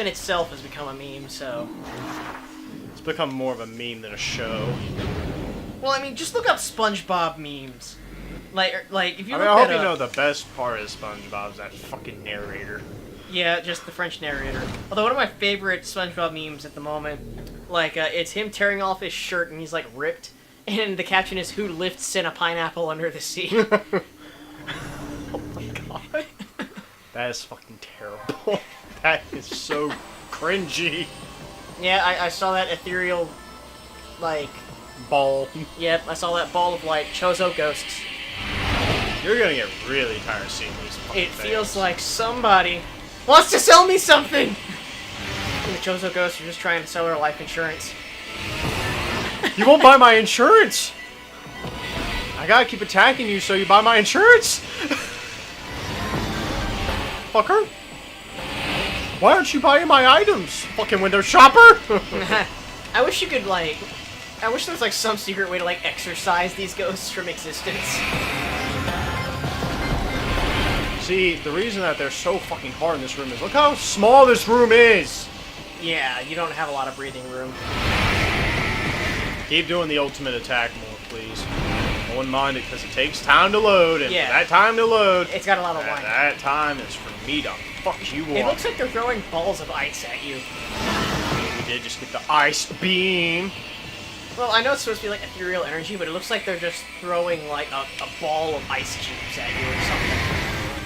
in itself has become a meme, so... It's become more of a meme than a show. Well, I mean, just look up SpongeBob memes. Like if you I look hope that you know up... the best part of SpongeBob's that fucking narrator. Yeah, just the French narrator. Although one of my favorite SpongeBob memes at the moment, like, it's him tearing off his shirt and he's, like, ripped. And the caption is, "Who lifts in a pineapple under the sea?" Oh my god. That is fucking terrible. That is so cringy. Yeah, I saw that ethereal, like... Ball. Yep, I saw that ball of light. Chozo ghosts. You're gonna get really tired of seeing these fucking It things. feels like somebody wants to sell me something! And the Chozo ghosts are just trying to sell her life insurance. You won't buy my insurance! I gotta keep attacking you so you buy my insurance! Fucker! Why aren't you buying my items? Fucking window shopper! I wish you could, like... I wish there was, like, some secret way to, like, exorcise these ghosts from existence. See, the reason that they're so fucking hard in this room is look how small this room is! Yeah, you don't have a lot of breathing room. Keep doing the ultimate attack more, please. I wouldn't mind it because it takes time to load, and Yeah. for that time to load, It's got a lot of line. that time is for me to fuck you It up. looks like they're throwing balls of ice at you. We did just get the ice beam. Well, I know it's supposed to be, like, ethereal energy, but it looks like they're just throwing, like, a ball of ice cubes at you or something.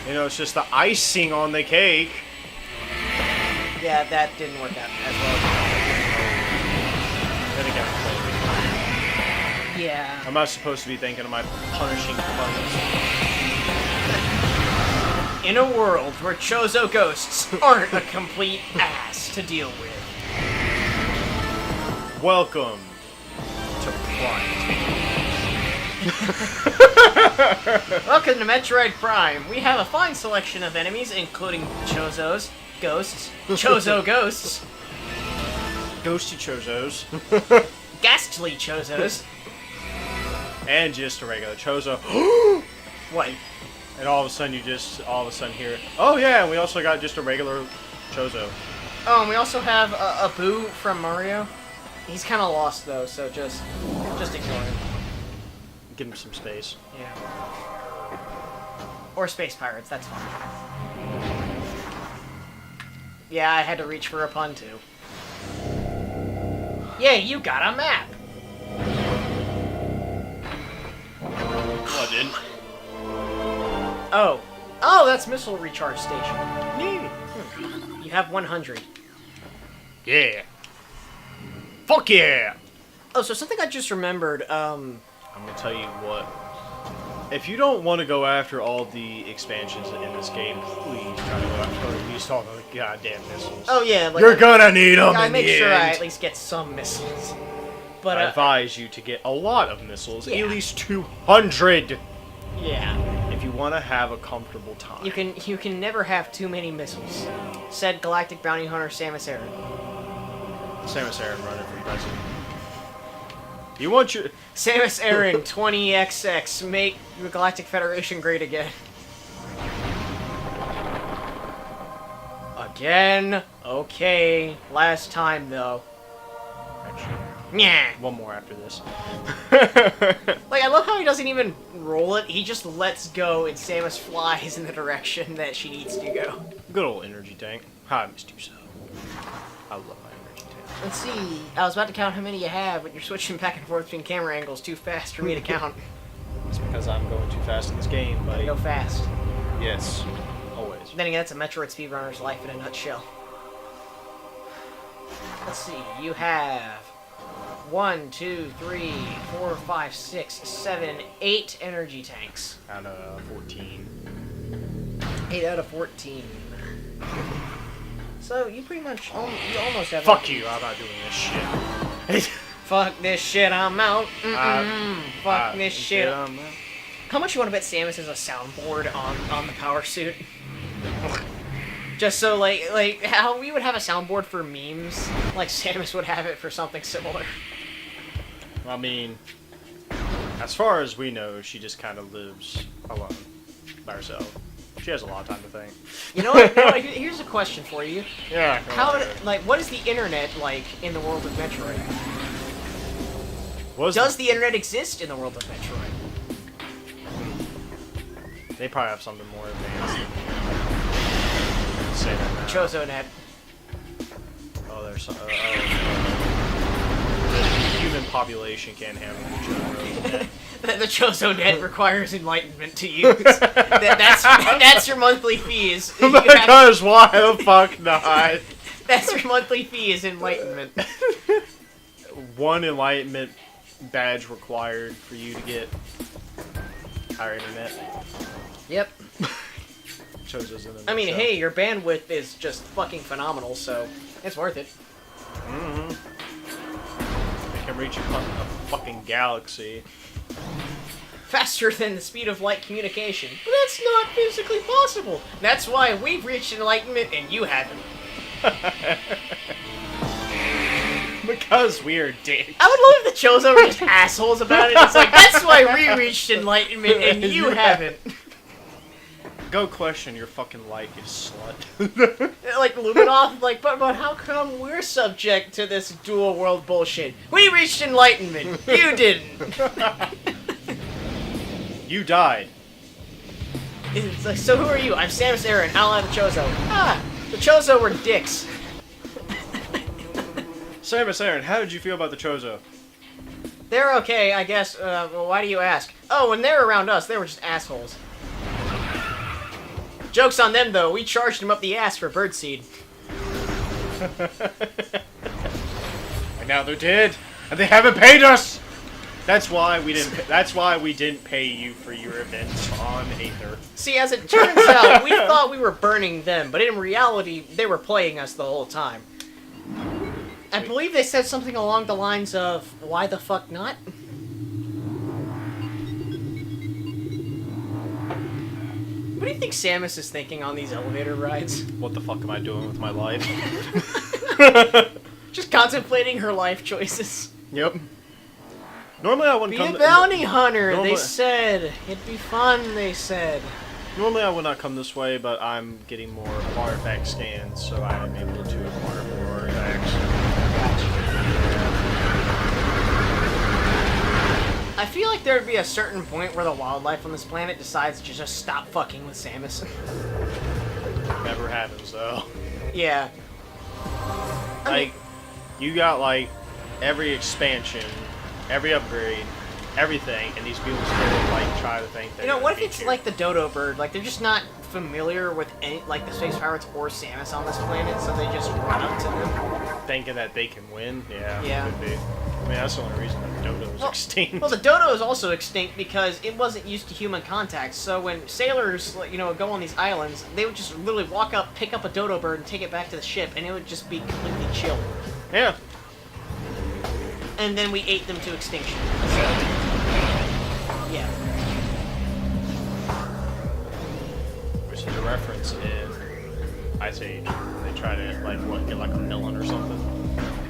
You know, it's just the icing on the cake. Yeah, that didn't work out as well. Then again, Yeah. I'm not supposed to be thinking of my punishing puns. In a world where Chozo ghosts aren't a complete ass to deal with. Welcome to Prime. Welcome to Metroid Prime. We have a fine selection of enemies, including Chozos, ghosts, Chozo ghosts, Ghosty Chozos. ghastly Chozos. And just a regular Chozo. What? And all of a sudden you just, hear, oh yeah, and we also got just a regular Chozo. Oh, and we also have a Boo from Mario. He's kind of lost though, so just ignore him. Give him some space. Yeah. Or Space Pirates, that's fine. Yeah, I had to reach for a pun too. Yeah, you got a map! Oh, I didn't. Oh. Oh, that's Missile Recharge Station. Yeah. You have 100. Yeah. Fuck yeah! Oh, so something I just remembered, I'm gonna tell you what. If you don't want to go after all the expansions in this game, please try to go after at least all the goddamn missiles. Oh yeah, like You're gonna need them I in make the sure I end. at least get some missiles. But I advise you to get a lot of missiles, Yeah. at least 200, yeah, if you want to have a comfortable time. you can never have too many missiles. Said Galactic Bounty Hunter Samus Aran. Samus Aran running for president. You want your... Samus Aran 20XX, make the Galactic Federation great again. Again? Okay. Last time, though. Actually, Yeah. one more after this. Like, I love how he doesn't even roll it. He just lets go and Samus flies in the direction that she needs to go. Good old energy tank. I missed you so. I love my energy tank. Let's see. I was about to count how many you have, but you're switching back and forth between camera angles too fast for me to count. It's because I'm going too fast in this game, buddy. Go fast. Yes. Always. Then again, that's a Metroid speedrunner's life in a nutshell. Let's see. You have 1, 2, 3, 4, 5, 6, 7, 8 energy tanks. Out of 14. 8 out of 14. So you pretty much, you almost have. Fuck you! I'm not doing this shit. Fuck this shit, I'm out. Fuck this shit. I'm out. How much you want to bet Samus is a soundboard on the power suit? Just so, like how we would have a soundboard for memes, like Samus would have it for something similar. I mean, as far as we know, she just kind of lives alone by herself. She has a lot of time to think. You know what? Here's a question for you. Yeah. What is the internet like in the world of Metroid? Does the internet exist in the world of Metroid? They probably have something more advanced. Say that now. ChozoNet. Oh, there's some. The human population can't handle the ChozoNet. The ChozoNet requires enlightenment to use. That's your monthly fees. Because why the fuck not? That's your monthly fee is enlightenment. One enlightenment badge required for you to get our internet. Yep. Chozo's in the I mean, show. hey, your bandwidth is just fucking phenomenal, so it's worth it. Mm-hmm. They can reach a fucking galaxy. Faster than the speed of light communication. But that's not physically possible. That's why we've reached enlightenment and you haven't. Because we are dicks. I would love if the Chozo were just assholes about it. It's like, that's why we reached enlightenment and you haven't. Go question your fucking life, you slut. Like, Luminoff, like, but how come we're subject to this dual world bullshit? We reached enlightenment. You didn't. You died. It's like, so who are you? I'm Samus Aran. How am I the Chozo? Ah, the Chozo were dicks. Samus Aran, how did you feel about the Chozo? They're okay, I guess. Well, why do you ask? Oh, when they're around us, they were just assholes. Joke's on them, though. We charged them up the ass for birdseed. And now they're dead, and they haven't paid us. That's why we didn't. That's why we didn't pay you for your events on Aether. See, as it turns out, we thought we were burning them, but in reality, they were playing us the whole time. I believe they said something along the lines of, "Why the fuck not?" What do you think Samus is thinking on these elevator rides? What the fuck am I doing with my life? Just contemplating her life choices. Yep. Normally I wouldn't Be come. a bounty hunter, normally, they said. It'd be fun, they said. Normally I would not come this way, but I'm getting more artifact scans, so I am able to acquire more artifacts. I feel like there'd be a certain point where the wildlife on this planet decides to just stop fucking with Samus. Never happens though. Yeah. Like, you got like every expansion, every upgrade, everything, and these people still like try to think that. You know, what if it's like the dodo bird? Like, they're just not familiar with any, like, the space pirates or Samus on this planet, so they just run up to them. Thinking that they can win? Yeah. Yeah. Could be. I mean, that's the only reason that Dodo's extinct. Well, the dodo is also extinct because it wasn't used to human contact. So when sailors, you know, go on these islands, they would just literally walk up, pick up a dodo bird, and take it back to the ship, and it would just be completely chill. Yeah. And then we ate them to extinction. So, yeah. Which is a reference in Ice Age. They try to like get like a melon or something.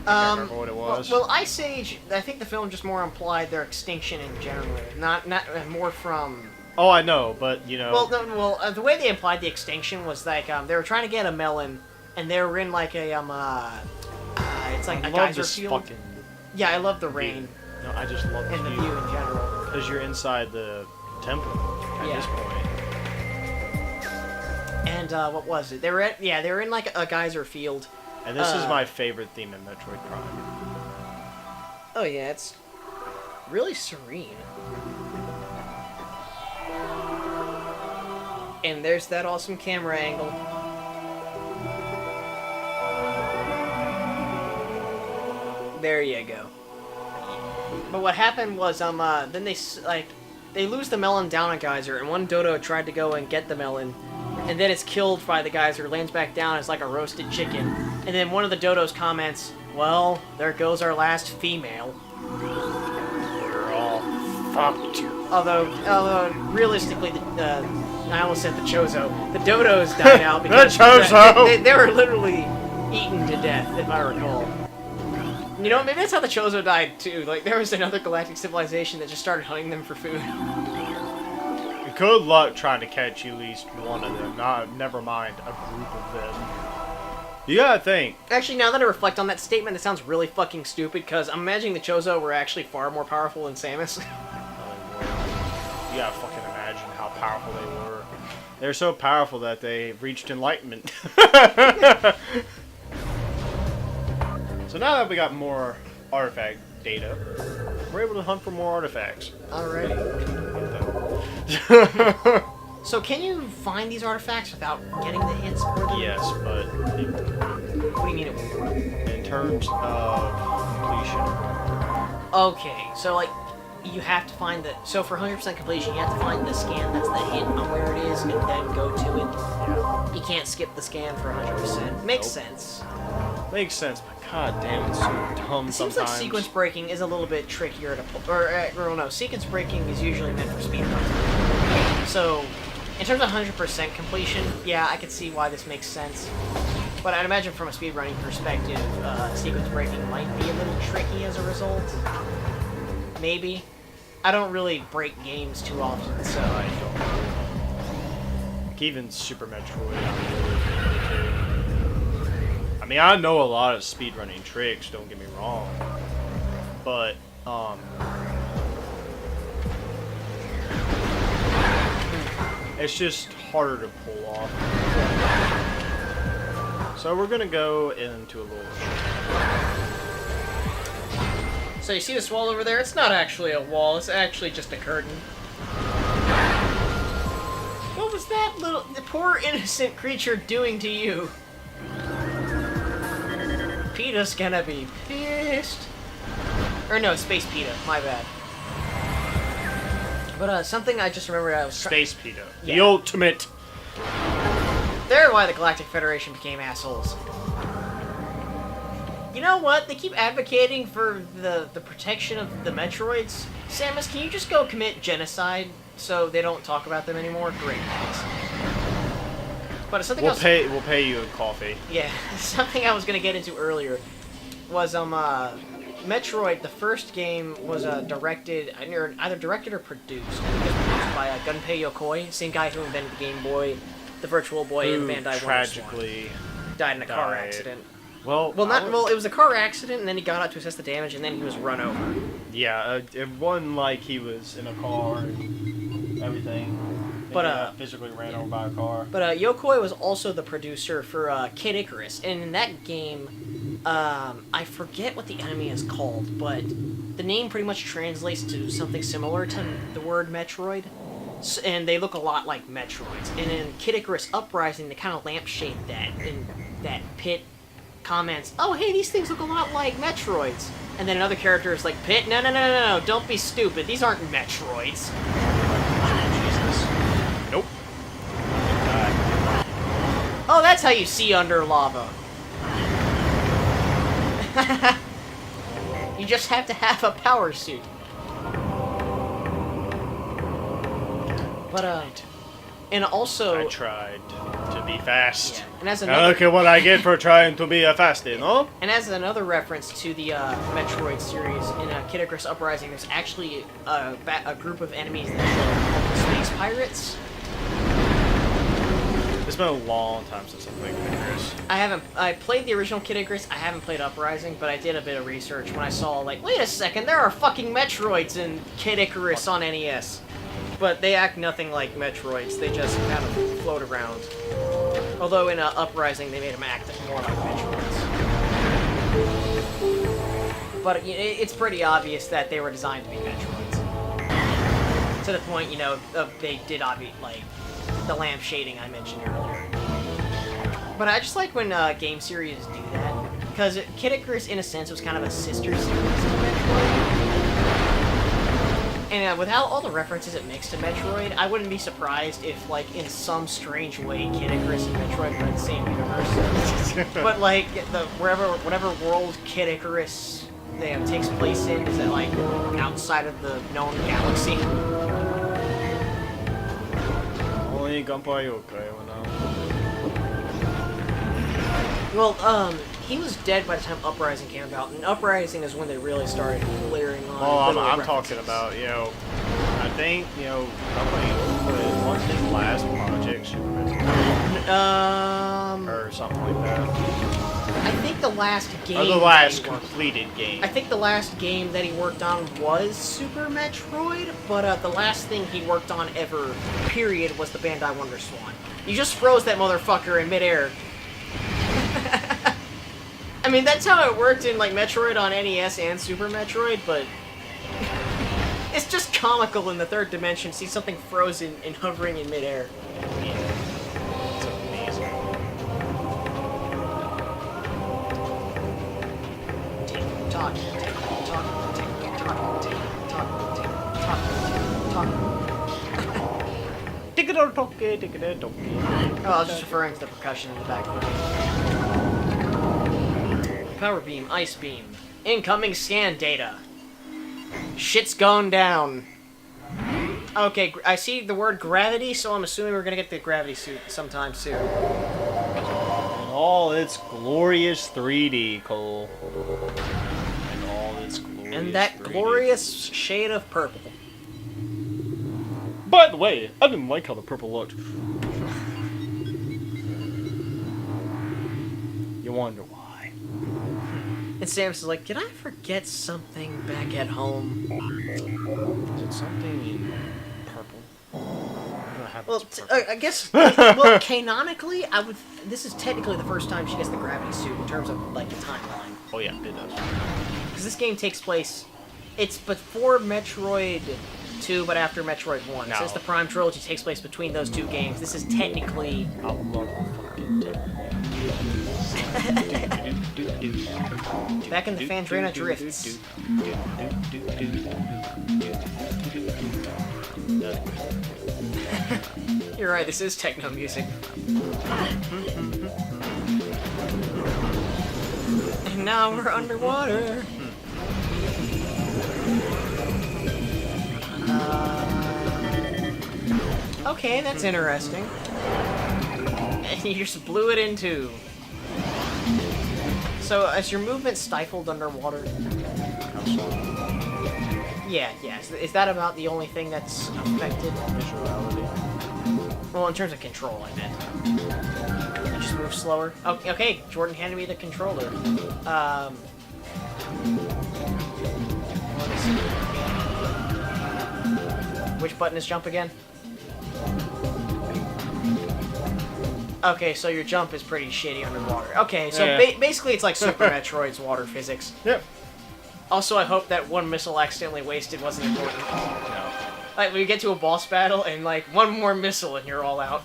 I can't remember what it was. Well, Ice Age, I think the film just more implied their extinction in general, not more from. Oh, I know, but you know. Well, the way they implied the extinction was like they were trying to get a melon, and they were in like a it's like a geyser field. Fucking Yeah, I love the rain. No, I just love and the view in general. Because you're inside the temple at this point. And what was it? They were in like a geyser field. And this is my favorite theme in Metroid Prime. Oh yeah, it's really serene. And there's that awesome camera angle. There you go. But what happened was then they lose the melon down a geyser, and one dodo tried to go and get the melon, and then it's killed by the geyser, lands back down as like a roasted chicken, and then one of the dodos comments, "Well, there goes our last female." We're all fucked. Although realistically, I almost said the Chozo. The dodos died out because The Chozo! They were literally eaten to death, if I recall. You know, maybe that's how the Chozo died too. Like, there was another galactic civilization that just started hunting them for food. good luck trying to catch at least one of them. Never mind a group of them. You gotta think. Actually, now that I reflect on that statement, it sounds really fucking stupid, because I'm imagining the Chozo were actually far more powerful than Samus. You gotta fucking imagine how powerful they were. They're so powerful that they reached enlightenment. So now that we got more artifact data, we're able to hunt for more artifacts. Alrighty. So can you find these artifacts without getting the hints for them? Yes, but What do you mean it won't work? in terms of completion. Okay, so like, you have to find the... So for 100% completion, you have to find the scan that's the hint on where it is, and then go to it. Yeah. You can't skip the scan for 100%. Makes Nope. sense. Makes sense, but god damn, it's so dumb It seems sometimes. like sequence breaking is a little bit trickier to pull. Or no, sequence breaking is usually meant for speedruns. So, in terms of 100% completion, yeah, I could see why this makes sense. But I'd imagine from a speedrunning perspective, sequence breaking might be a little tricky as a result. Maybe. I don't really break games too often, so I don't. Like even Super Metroid. I mean, I know a lot of speedrunning tricks, don't get me wrong. But, it's just harder to pull off. So we're gonna go into a little... So you see this wall over there? It's not actually a wall, it's actually just a curtain. What was that the poor innocent creature doing to you? PETA's gonna be pissed. Or no, Space PETA, my bad. But something I just remembered I was Space PETA. Yeah. The ultimate... They're why the Galactic Federation became assholes. You know what? They keep advocating for the protection of the Metroids. Samus, can you just go commit genocide so they don't talk about them anymore? Great, thanks. But something We'll else... pay you in coffee. Yeah, something I was gonna get into earlier was Metroid. The first game was directed, either directed or produced. I think it was produced by Gunpei Yokoi, same guy who invented the Game Boy, the Virtual Boy, and Bandai tragically died in a car died. accident. Well, Well, it was a car accident, and then he got out to assess the damage, and then he was run over. Yeah, it wasn't like he was in a car and everything. But, he got physically ran over by a car. But Yokoi was also the producer for Kid Icarus, and in that game, I forget what the enemy is called, but the name pretty much translates to something similar to the word Metroid, and they look a lot like Metroids. And in Kid Icarus Uprising, they kind of lampshade that, and that Pit comments, "Oh, hey, these things look a lot like Metroids." And then another character is like, "Pit, no, don't be stupid. These aren't Metroids." Jesus. Nope. Oh, that's how you see under lava. You just have to have a power suit. But, and also... I tried to be fast. Yeah, and as Now another... look at what I get for trying to be a fast, you know? And as another reference to the Metroid series, in Kid Icarus Uprising, there's actually a group of enemies that show called the Space Pirates. It's been a long time since I played Kid Icarus. I played the original Kid Icarus, I haven't played Uprising, but I did a bit of research when I saw, like, wait a second, there are fucking Metroids in Kid Icarus on NES. But they act nothing like Metroids, they just kind of float around. Although in Uprising, they made them act more like Metroids. But it's pretty obvious that they were designed to be Metroids. To the point, you know, they did like the lamp shading I mentioned earlier. But I just like when game series do that, because Kid Icarus, in a sense, was kind of a sister series to Metroid. And with all the references it makes to Metroid, I wouldn't be surprised if, like, in some strange way, Kid Icarus and Metroid were in the same universe. But, like, whatever world Kid Icarus takes place in is, like, outside of the known galaxy. Only Gunpei Yokoi went out. Well, he was dead by the time Uprising came about, and Uprising is when they really started layering on. Oh, little I'm references. talking about, you know, I think, you know, Gunpei Yokoi Wasn't his last project Super Metroid? Or something like that? I think the last game. Or the last completed game. I think the last game that he worked on was Super Metroid, but the last thing he worked on ever, period, was the Bandai Wonder Swan. You just froze that motherfucker in midair. I mean, that's how it worked in like Metroid on NES and Super Metroid, but it's just comical in the third dimension. See something frozen and hovering in midair. Yeah. It's amazing. Talk. Oh, I was just referring to the percussion in the background. Power beam, ice beam. Incoming scan data. Shit's going down. Okay, I see the word gravity, so I'm assuming we're gonna get the gravity suit sometime soon. In all its glorious 3D, Cole. In all its glorious And that 3D. glorious shade of purple. By the way, I didn't like how the purple looked. You wonder why. And Sam's like, did I forget something back at home? Is it something in purple? Well, I guess, well, canonically, this is technically the first time she gets the gravity suit in terms of, like, the timeline. Oh yeah, it does. Because this game takes place, it's before Metroid 2, but after Metroid 1. No. Since the Prime Trilogy takes place between those two games, this is technically... I love fucking back in the Fandrana drifts. You're right, this is techno music. And now we're underwater. Okay, that's interesting. And you just blew it in two. So, is your movement stifled underwater? Yeah. Is that about the only thing that's affected? Visuality. Well, in terms of control, I meant. You just move slower. Oh, okay, Jordan handed me the controller. Which button is jump again? Okay, so your jump is pretty shitty underwater. Okay, so Yeah. basically it's like Super Metroid's water physics. Yep. Also, I hope that one missile accidentally wasted wasn't important. No. Like, we get to a boss battle, and, like, one more missile, and you're all out.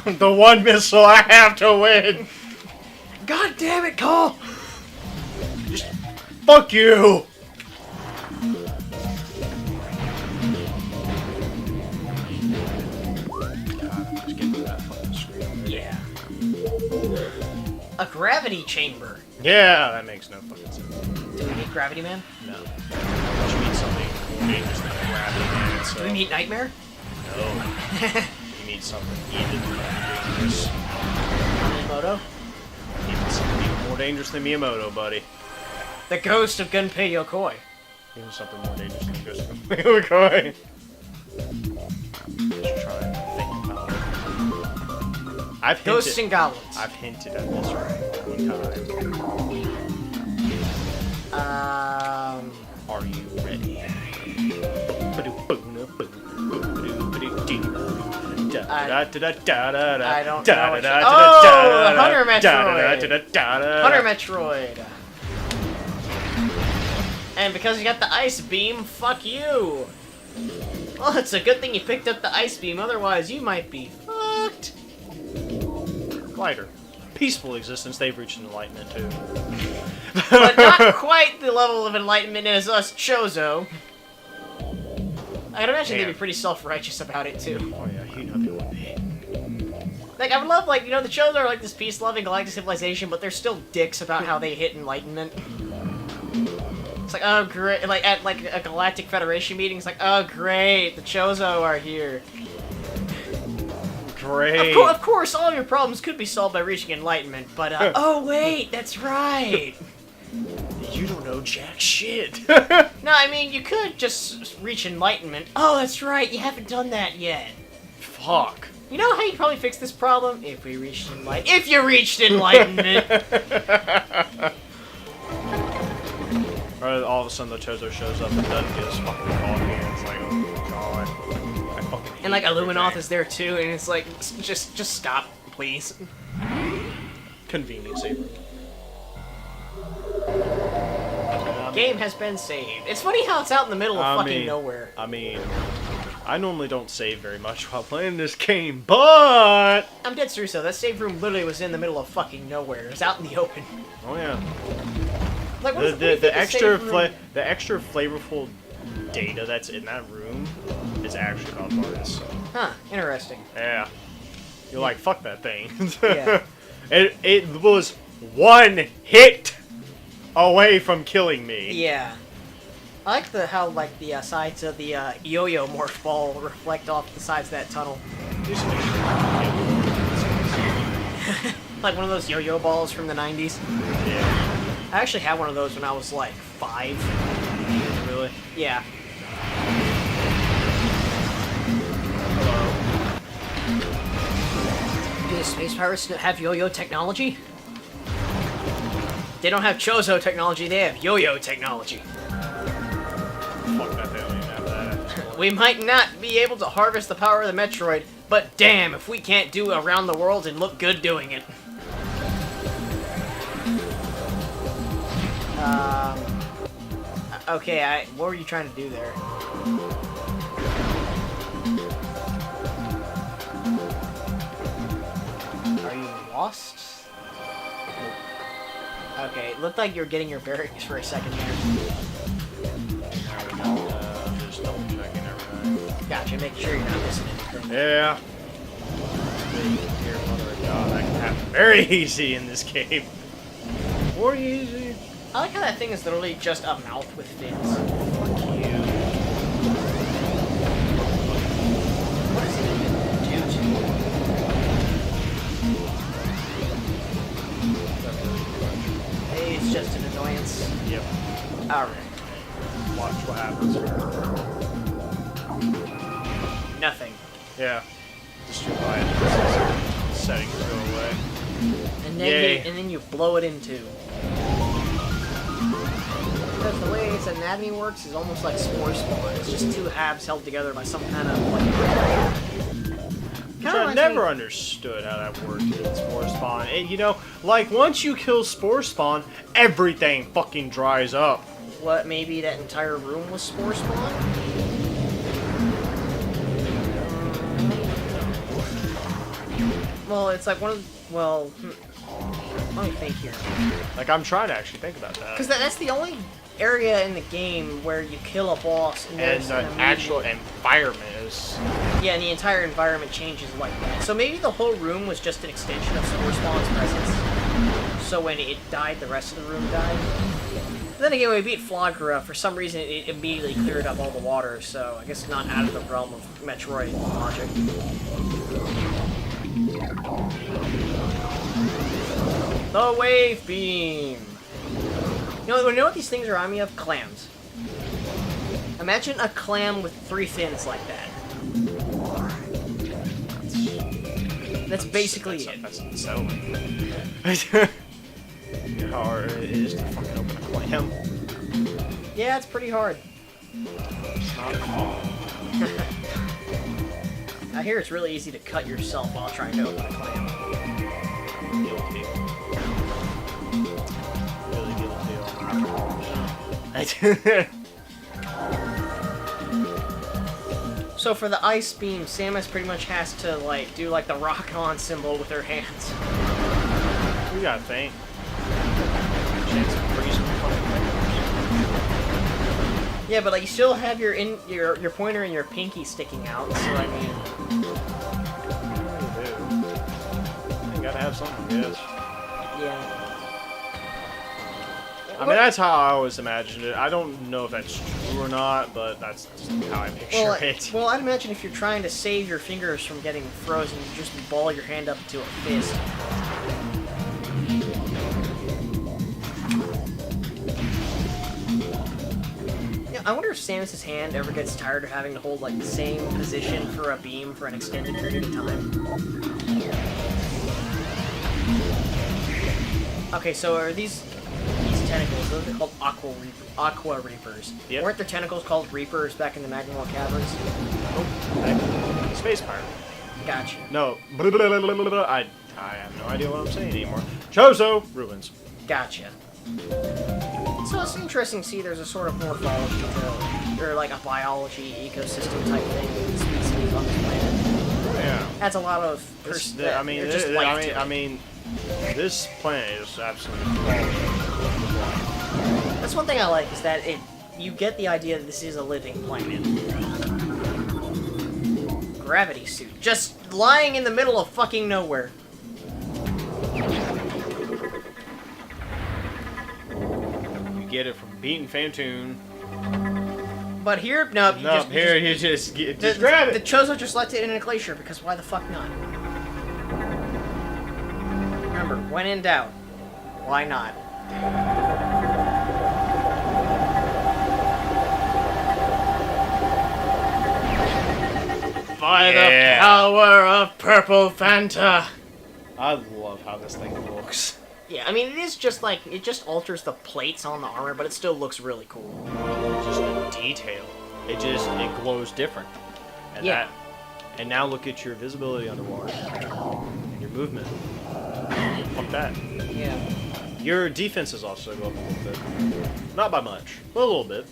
The one missile I have to win! God damn it, Cole! Just fuck you! Just get to that fucking screen. Yeah. A gravity chamber. Yeah, that makes no fucking sense. Do we need Gravity Man? No. Which means something more dangerous than gravity, man. So. Do we need Nightmare? No. You need something even more dangerous. Miyamoto? You need something even more dangerous than Miyamoto, buddy. The ghost of Gunpei Yokoi. Even something more dangerous than Ghost of McCoy. Just try and think about it. Ghosts and Goblins. I've hinted at this right one time. Are you ready? I don't know. Hunter Metroid. And because you got the ice beam, fuck you. Well, it's a good thing you picked up the ice beam, otherwise you might be fucked. Glider. Peaceful existence, they've reached enlightenment too. But not quite the level of enlightenment as us Chozo. I'd imagine they'd be pretty self-righteous about it too. Oh yeah, you know they would be. Like, I would love, like, you know, the Chozo are like this peace-loving galactic civilization, but they're still dicks about how they hit enlightenment. It's like, oh great, like at like a Galactic Federation meeting, it's like, oh great, the Chozo are here. Great. Of course, all your problems could be solved by reaching enlightenment, but oh wait, that's right. You don't know jack shit. No, I mean, you could just reach enlightenment. Oh, that's right, you haven't done that yet. Fuck. You know how you probably fix this problem? If we reached enlightenment. If you reached enlightenment! Or all of a sudden the Chozo shows up and doesn't get his fucking coffee, and it's like, oh god. I fucking hate And like Illuminoth everything. is there too, and it's like, just stop, please. Convenient saver. Game has been saved. It's funny how it's out in the middle of fucking nowhere. I mean, I normally don't save very much while playing this game, but... I'm dead serious though, that save room literally was in the middle of fucking nowhere. It was out in the open. Oh yeah. Like, what is The extra flavorful data that's in that room is actually about parts. Huh, interesting. Yeah. You're like, fuck that thing. Yeah. It was one hit away from killing me. Yeah. I like how like the sides of the yo-yo morph ball reflect off the sides of that tunnel. Like one of those yo-yo balls from the 90s. Yeah. I actually had one of those when I was like 5. Really? Yeah. Do the space pirates have yo-yo technology? They don't have Chozo technology, they have yo-yo technology. Fuck that, they don't even have that. We might not be able to harvest the power of the Metroid, but damn if we can't do around the world and look good doing it. Okay, what were you trying to do there? Are you lost? Okay, it looked like you were getting your bearings for a second there. I'm just double checking everything. Gotcha, making sure you're not missing anything. Yeah. Here, mother of God, that can happen very easy in this game. More easy. I like how that thing is literally just a mouth with fins. Fuck you. What does it even do to you? Hey, it's just an annoyance. Yep. Alright. Watch what happens. Nothing. Yeah. Just too quiet. Settings go away. And then Yay. and then you blow it in two. Because the way its anatomy works is almost like spore spawn. It's just two halves held together by some kind of like. I never understood how that worked in Spore Spawn. And, you know, like, once you kill Spore Spawn, everything fucking dries up. What, maybe that entire room was spore spawn? Well, it's like one of well, let me think here. Like, I'm trying to actually think about that. Because that's the only area in the game where you kill a boss and And there's the an immediate- actual environment is... Yeah, and the entire environment changes like that. So maybe the whole room was just an extension of Spore Spawn's presence. So when it died, the rest of the room died. But then again, when we beat Flogra, for some reason it immediately cleared up all the water, so I guess it's not out of the realm of Metroid logic. The Wave Beam! You know what these things remind me of? Clams. Imagine a clam with 3 fins like that. That's basically it. That's unsettling. How hard it is to fucking open a clam. Yeah, it's pretty hard. It's not fun. I hear it's really easy to cut yourself while trying to open a clam. Guilty. Really guilty. So for the ice beam, Samus pretty much has to like do like the rock on symbol with her hands. We gotta think. Chance of freezing fucking fingers. Yeah, but like you still have your pointer and your pinky sticking out. So I mean, You gotta have something, yes. yeah. I mean, that's how I always imagined it. I don't know if that's true or not, but that's just how I picture it. Well, I'd imagine if you're trying to save your fingers from getting frozen, you just ball your hand up to a fist. Yeah, I wonder if Samus's hand ever gets tired of having to hold like the same position for a beam for an extended period of time. Okay, so are these tentacles? Those are called Aqua Reapers. Yep. Weren't the tentacles called Reapers back in the Magma Caverns? Oh, Space Pirate. Gotcha. No. I have no idea what I'm saying anymore. Chozo! Ruins. Gotcha. So it's interesting to see there's a sort of morphology to, or like a biology ecosystem type thing with species on this planet. Oh, yeah. Adds a lot of This planet is absolutely That's one thing I like, is that you get the idea that this is a living planet. Gravity suit. Just lying in the middle of fucking nowhere. You get it from beating Phantoon. But here, no, you just grab it. The Chozo just left it in a glacier, because why the fuck not? Remember, when in doubt, why not? By the power of Purple Fanta! I love how this thing looks. Yeah, I mean, it is just like, it just alters the plates on the armor, but it still looks really cool. Just the detail. It glows different. And yeah. And now look at your visibility underwater. And your movement. Fuck that. Yeah. Your defenses also go up a little bit. Not by much, but a little bit.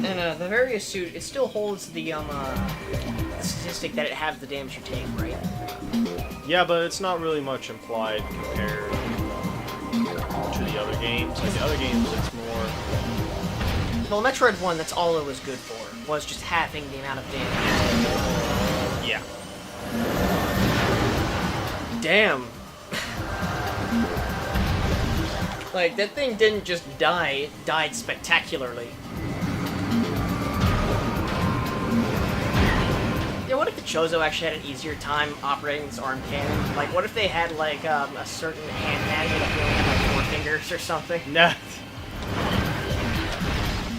And the various suit, it still holds the statistic that it has the damage you take, right? Yeah, but it's not really much implied compared to the other games. Like the other games, it's more... Well, Metroid 1, that's all it was good for, was just halving the amount of damage. Yeah. Damn. Like, that thing didn't just die, it died spectacularly. Yeah, what if the Chozo actually had an easier time operating this arm cannon? Like, what if they had, like, a certain hand cannon that only had, like, 4 fingers or something? No.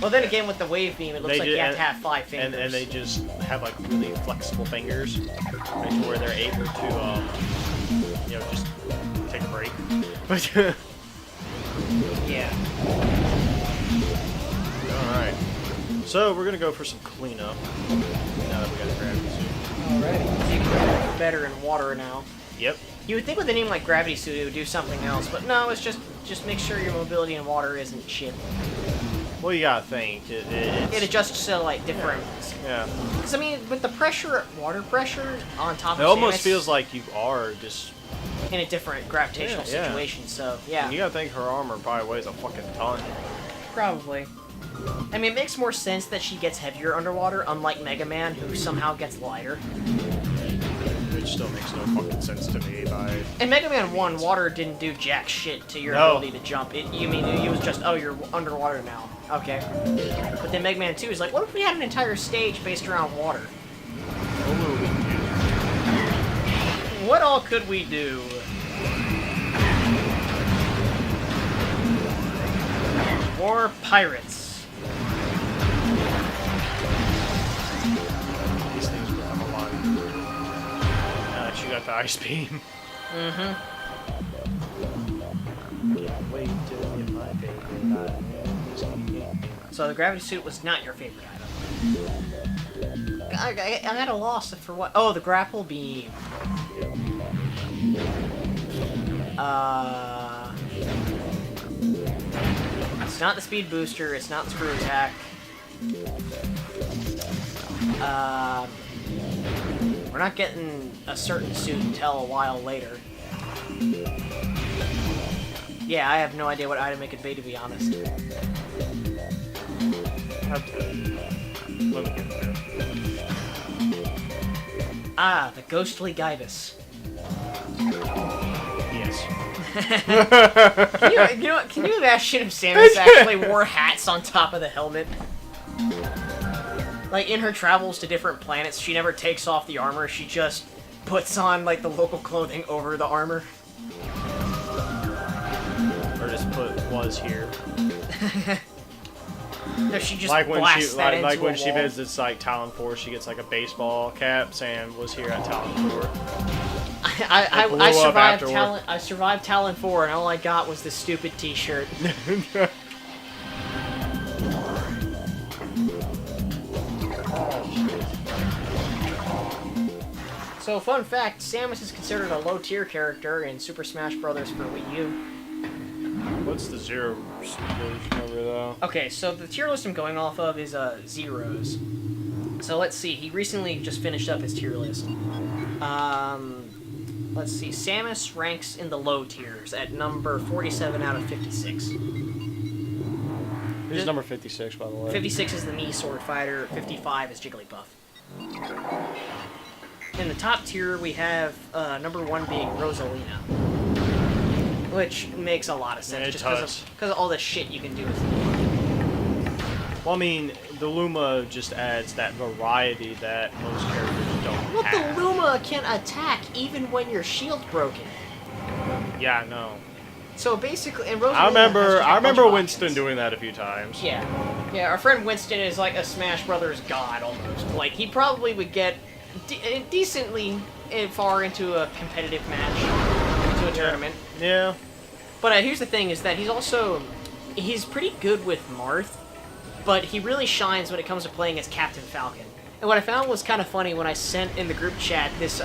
Well, then again, with the wave beam, it looks like you have to have 5 fingers. And they just have, like, really flexible fingers, right, to where they're able to, you know, just take a break. But, yeah. Alright. So, we're gonna go for some cleanup, now that we got the gravity suit. Alright. You can better in water now. Yep. You would think with a name like Gravity Suit it would do something else, but no, it's just make sure your mobility in water isn't shit. Well, you gotta think. It adjusts to, like, different... Yeah. Because, I mean, with the pressure, water pressure on top of it almost Samus, feels like you are just... in a different gravitational situation, so, yeah. And you gotta think her armor probably weighs a fucking ton. Probably. I mean, it makes more sense that she gets heavier underwater, unlike Mega Man, who somehow gets lighter. Which still makes no fucking sense to me. In Mega Man 1, water didn't do jack shit to your ability to jump. It was just, oh, you're underwater now. Okay. But then Mega Man 2 is like, what if we had an entire stage based around water? What would we do? What all could we do? War pirates. These things become alive. Now that you got the ice beam. Mm-hmm. Wait till you get my favorite item. So the gravity suit was not your favorite item. I got a loss for what? Oh, the grapple beam. It's not the speed booster. It's not the screw attack. We're not getting a certain suit until a while later. Yeah, I have no idea what item it could be, to be honest. Let me get there. Ah, the ghostly Gibus. Yes. Can you imagine if Samus actually wore hats on top of the helmet? Like, in her travels to different planets, she never takes off the armor, she just puts on, like, the local clothing over the armor. Or just put was here. No, she just Like when blasts that into like when a she wall. visits like Talon 4, she gets like a baseball cap saying was here at Talon 4. I survived Talon 4, and all I got was this stupid T-shirt. So, fun fact: Samus is considered a low-tier character in Super Smash Bros. For Wii U. What's the zero number though? Okay, so the tier list I'm going off of is zeros. So let's see. He recently just finished up his tier list. Let's see. Samus ranks in the low tiers at number 47 out of 56. Who's number 56, by the way? 56 is the Mii Sword Fighter. 55 is Jigglypuff. In the top tier, we have number 1 being Rosalina. Which makes a lot of sense, It just does. because of all the shit you can do with Luma. Well, I mean, the Luma just adds that variety that most characters don't Well, have. the Luma can attack even when your shield's broken. Yeah, I know. So basically, and Rosalina I remember has just a bunch of Winston options. doing that a few times. Yeah, our friend Winston is like a Smash Brothers god almost. Like he probably would get decently far into a competitive match, into a tournament. Yeah. But here's the thing: is that he's pretty good with Marth, but he really shines when it comes to playing as Captain Falcon. And what I found was kind of funny when I sent in the group chat this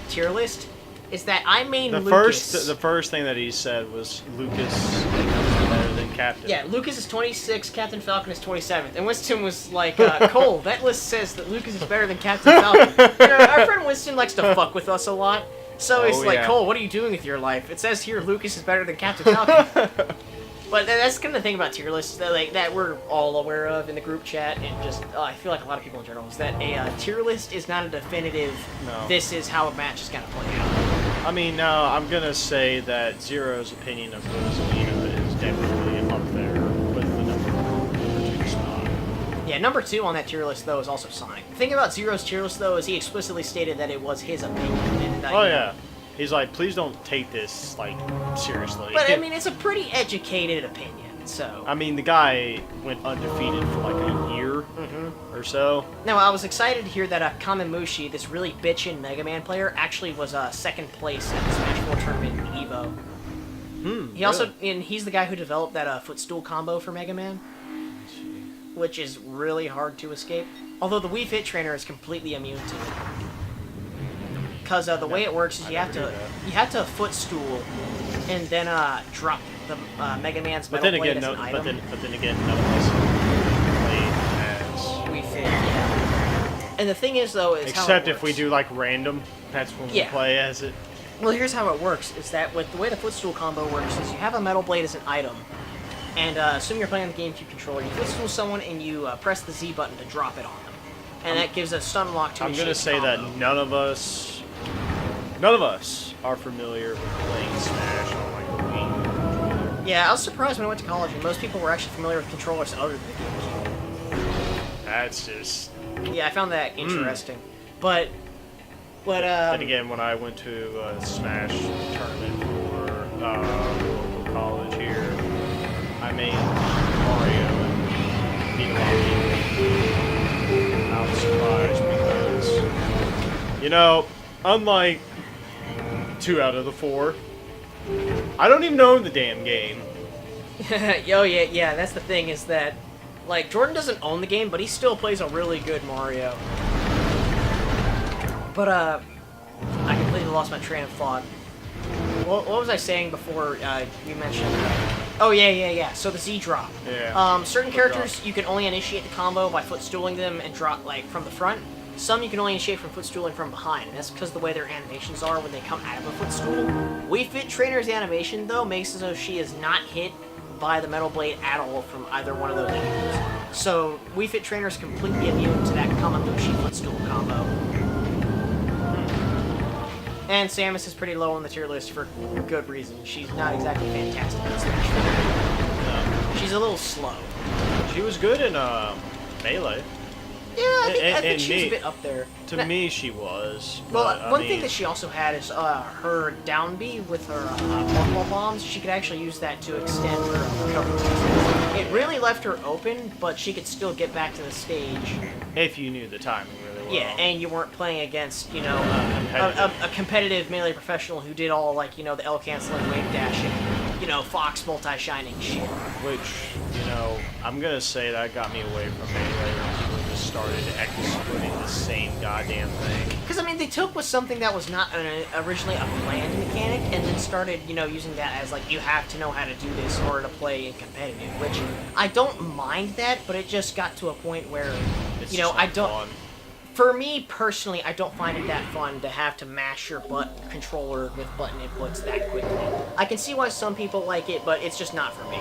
tier list is that I main Lucas. The first thing that he said was Lucas is better than Captain. Yeah, Lucas is 26, Captain Falcon is 27th. And Winston was like, Cole, that list says that Lucas is better than Captain Falcon. Our friend Winston likes to fuck with us a lot. So he's like, Cole, what are you doing with your life? It says here Lucas is better than Captain Falcon. But that's kind of the thing about tier lists that we're all aware of in the group chat, and just I feel like a lot of people in general, is that a tier list is not a definitive, this is how a match is going to play out. I mean, no, I'm going to say that Zero's opinion of Rosalina is definitely up there with the number 2 spot. Yeah, number 2 on that tier list, though, is also Sonic. The thing about Zero's tier list, though, is he explicitly stated that it was his opinion. And, yeah. He's like, please don't take this, like, seriously. But, I mean, it's a pretty educated opinion, so... I mean, the guy went undefeated for, like, a year or so. Now, I was excited to hear that Kamimushi, this really bitchin' Mega Man player, actually was second place at the Smash 4 tournament in EVO. He also... And he's the guy who developed that footstool combo for Mega Man, which is really hard to escape. Although the Wii Fit Trainer is completely immune to it. Because the way it works is you have to footstool and then drop the Mega Man's metal blade as an item. But then again, none of us played as Wii Fit, yeah. And the thing is, though, is except how it if we works. do like random, that's when we play as it. Well, here's how it works: is that with the way the footstool combo works is you have a metal blade as an item, and assume you're playing on the GameCube controller. You footstool someone and you press the Z button to drop it on them, and that gives a stun lock to. I'm gonna say that none of us are familiar with playing Smash on like the Wii. Yeah, I was surprised when I went to college, and most people were actually familiar with controllers other than the GameCube. That's just. Yeah, I found that interesting, but. Then again, when I went to a Smash tournament for local college here, I made Mario and beat a lot of people. I was surprised because, you know, unlike 2 out of the 4, I don't even know the damn game. Oh yeah, that's the thing is that, like, Jordan doesn't own the game, but he still plays a really good Mario. But, I completely lost my train of thought. What was I saying before you mentioned... Oh, yeah. So the Z drop. Yeah. Certain characters, you can only initiate the combo by footstooling them and drop, like, from the front. Some you can only initiate from footstooling from behind, and that's because of the way their animations are when they come out of a footstool. Wii Fit Trainer's animation, though, makes it so she is not hit by the Metal Blade at all from either one of those angles. So, Wii Fit Trainer is completely immune to that Kamamushi footstool combo. And Samus is pretty low on the tier list for good reason. She's not exactly fantastic in Smash. She's a little slow. She was good in Melee. I think she was a bit up there. To me, she was. Well, but, one thing that she also had is her down B with her Pokeball bombs. She could actually use that to extend her recovery distance. It really left her open, but she could still get back to the stage. If you knew the timing really well. Yeah, and you weren't playing against, you know, Competitive. a competitive melee professional who did all, like, you know, the L-canceling wave dash and, you know, Fox multi-shining shit. Which, you know, I'm gonna say that got me away from melee when people just started executing the same goddamn thing. Because, I mean, they took with something that was not originally a planned mechanic and then started, you know, using that as, like, you have to know how to do this in order to play in competitive, which I don't mind that, but it just got to a point where, It's you know, just not I don't... fun. For me, personally, I don't find it that fun to have to mash your controller with button inputs that quickly. I can see why some people like it, but it's just not for me.